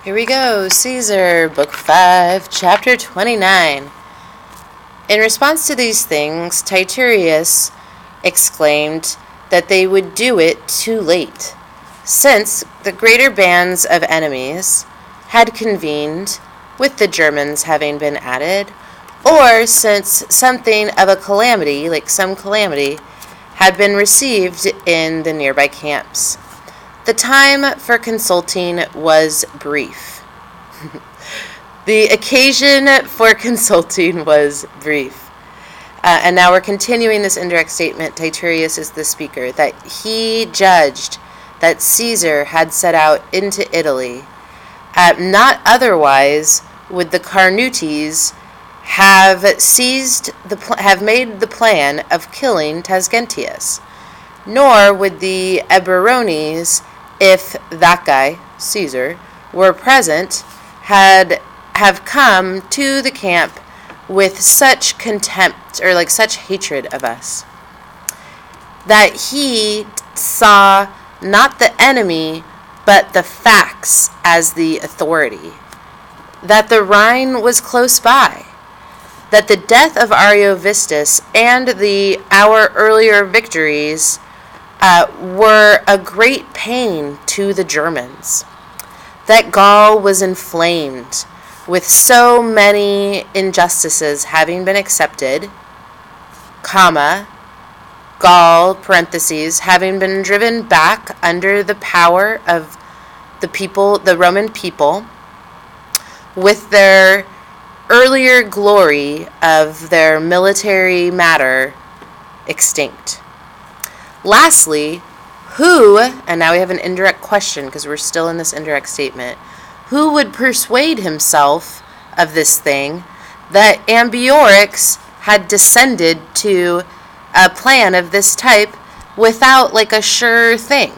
Here we go, Caesar, Book 5, Chapter 29. In response to these things, Titurius exclaimed that they would do it too late, since the greater bands of enemies had convened, with the Germans having been added, or since something of a calamity, like some calamity, had been received in the nearby camps. The time for consulting was brief. The occasion for consulting was brief. And now we're continuing this indirect statement. Titurius is the speaker, that he judged that Caesar had set out into Italy. Not otherwise would the Carnutes have made the plan of killing Tasgetius, nor would the Eburones, if that guy, Caesar, were present, have come to the camp with such contempt, or like such hatred of us, that he saw not the enemy, but the facts as the authority, that the Rhine was close by, that the death of Ariovistus and our earlier victories were a great pain to the Germans, that Gaul was inflamed with so many injustices having been accepted, Gaul, parentheses, having been driven back under the power of the Roman people, with their earlier glory of their military matter extinct. Lastly, who, and now we have an indirect question because we're still in this indirect statement, who would persuade himself of this thing that Ambiorix had descended to a plan of this type without like a sure thing?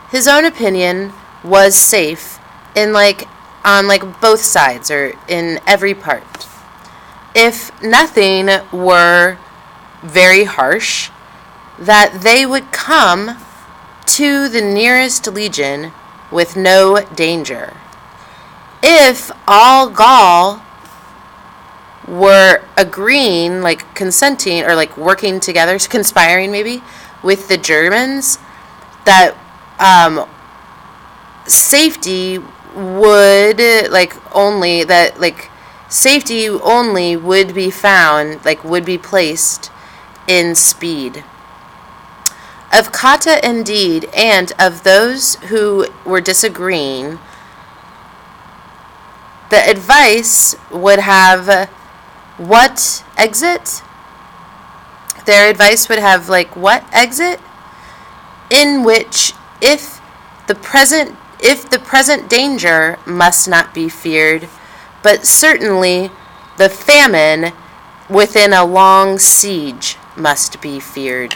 His own opinion was safe on both sides, or in every part. If nothing were very harsh, that they would come to the nearest legion with no danger. If all Gaul were agreeing, consenting, or working together, conspiring maybe, with the Germans, that safety would safety only would be found, would be placed in speed. Of Cotta indeed, and of those who were disagreeing, the advice would have what exit? Their advice would have what exit? In which if the present danger must not be feared, but certainly the famine within a long siege must be feared.